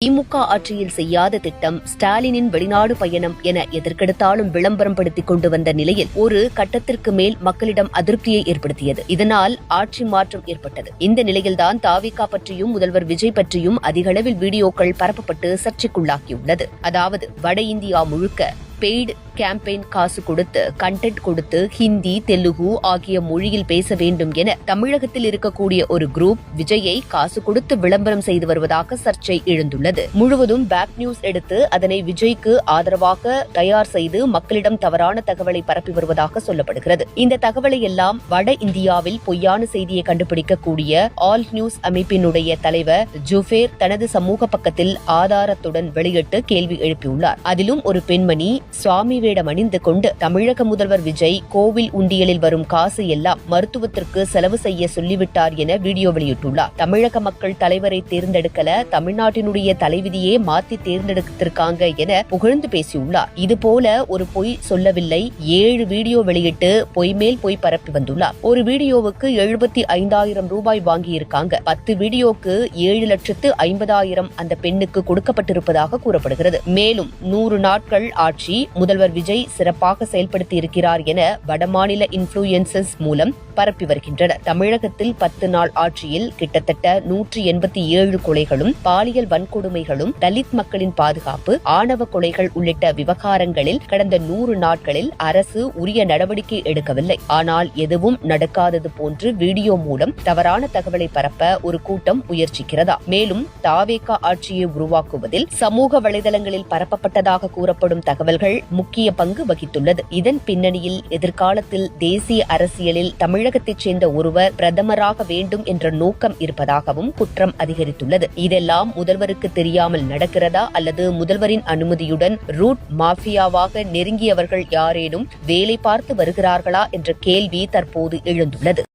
திமுக ஆட்சியில் செய்யாத திட்டம், ஸ்டாலினின் வெளிநாடு பயணம் என எதற்கெடுத்தாலும் விளம்பரம் படுத்திக் கொண்டு வந்த நிலையில் ஒரு கட்டத்திற்கு மேல் மக்களிடம் அதிருப்தியை ஏற்படுத்தியது. இதனால் ஆட்சி மாற்றம் ஏற்பட்டது. இந்த நிலையில்தான் தாவிகா பற்றியும் முதல்வர் விஜய் பற்றியும் அதிகளவில் வீடியோக்கள் பரப்பப்பட்டு சர்ச்சைக்குள்ளாகியுள்ளது. அதாவது வட இந்தியா முழுக்க பெய்டு கேம்பெயின் காசு கொடுத்து கண்டென்ட் கொடுத்து ஹிந்தி, தெலுங்கு ஆகிய மொழியில் பேச வேண்டும் என தமிழகத்தில் இருக்கக்கூடிய ஒரு குரூப் விஜயை காசு கொடுத்து விளம்பரம் செய்து வருவதாக சர்ச்சை எழுந்துள்ளது. முழுவதும் பேக் நியூஸ் எடுத்து அதனை விஜய்க்கு ஆதரவாக தயார் செய்து மக்களிடம் தவறான தகவலை பரப்பி வருவதாக சொல்லப்படுகிறது. இந்த தகவலை எல்லாம் வட இந்தியாவில் பொய்யான செய்தியை கண்டுபிடிக்கக்கூடிய ஆல் நியூஸ் அமைப்பினுடைய தலைவர் ஜுஃபேர் தனது சமூக பக்கத்தில் ஆதாரத்துடன் வெளியிட்டு கேள்வி எழுப்பியுள்ளார். அதிலும் ஒரு பெண்மணி சுவாமி வேடம் அணிந்து கொண்டு தமிழக முதல்வர் விஜய் கோவில் உண்டியலில் வரும் காசு எல்லாம் மருத்துவத்திற்கு செலவு செய்ய சொல்லிவிட்டார் என வீடியோ வெளியிட்டுள்ளார். தமிழக மக்கள் தலைவரை தேர்ந்தெடுக்கல, தமிழ்நாட்டினுடைய தலைவிதியே மாத்தி தேர்ந்தெடுத்திருக்காங்க என புகழ்ந்து பேசியுள்ளார். இதுபோல ஒரு பொய் சொல்லவில்லை, 7 வீடியோ வெளியிட்டு பொய் மேல் பொய் பரப்பி வந்துள்ளார். ஒரு வீடியோவுக்கு 75,000 ரூபாய் வாங்கியிருக்காங்க. 10 வீடியோக்கு 7,50,000 அந்த பெண்ணுக்கு கொடுக்கப்பட்டிருப்பதாக கூறப்படுகிறது. மேலும் 100 நாட்கள் ஆட்சி முதல்வர் விஜய் சிறப்பாக செயல்படுத்தி இருக்கிறார் என வடமாநில இன்ஃபுளுயன்சர்ஸ் மூலம் பரப்பி வருகின்றனர். தமிழகத்தில் 10 நாள் ஆட்சியில் கிட்டத்தட்ட 187 கொலைகளும், பாலியல் வன்கொடுமைகளும், தலித் மக்களின் பாதுகாப்பு, ஆணவ கொலைகள் உள்ளிட்ட விவகாரங்களில் கடந்த 100 நாட்களில் அரசு உரிய நடவடிக்கை எடுக்கவில்லை. ஆனால் எதுவும் நடக்காதது போன்று வீடியோ மூலம் தவறான தகவலை பரப்ப ஒரு கூட்டம் முயற்சிக்கிறதா? மேலும் தாவேகா ஆட்சியை உருவாக்குவதில் சமூக வலைதளங்களில் பரப்பப்பட்டதாக கூறப்படும் தகவல்கள் முக்கிய பங்கு வகித்துள்ளது. இதன் பின்னணியில் எதிர்காலத்தில் தேசிய அரசியலில் தமிழகத்தைச் சேர்ந்த ஒருவர் பிரதமராக வேண்டும் என்ற நோக்கம் இருப்பதாகவும் குற்றம் அதிகரித்துள்ளது. இதெல்லாம் முதல்வருக்கு தெரியாமல் நடக்கிறதா அல்லது முதல்வரின் அனுமதியுடன் ரூட் மாஃபியாவாக நெருங்கியவர்கள் யாரேனும் வேலை பார்த்து வருகிறார்களா என்ற கேள்வி தற்போது எழுந்துள்ளது.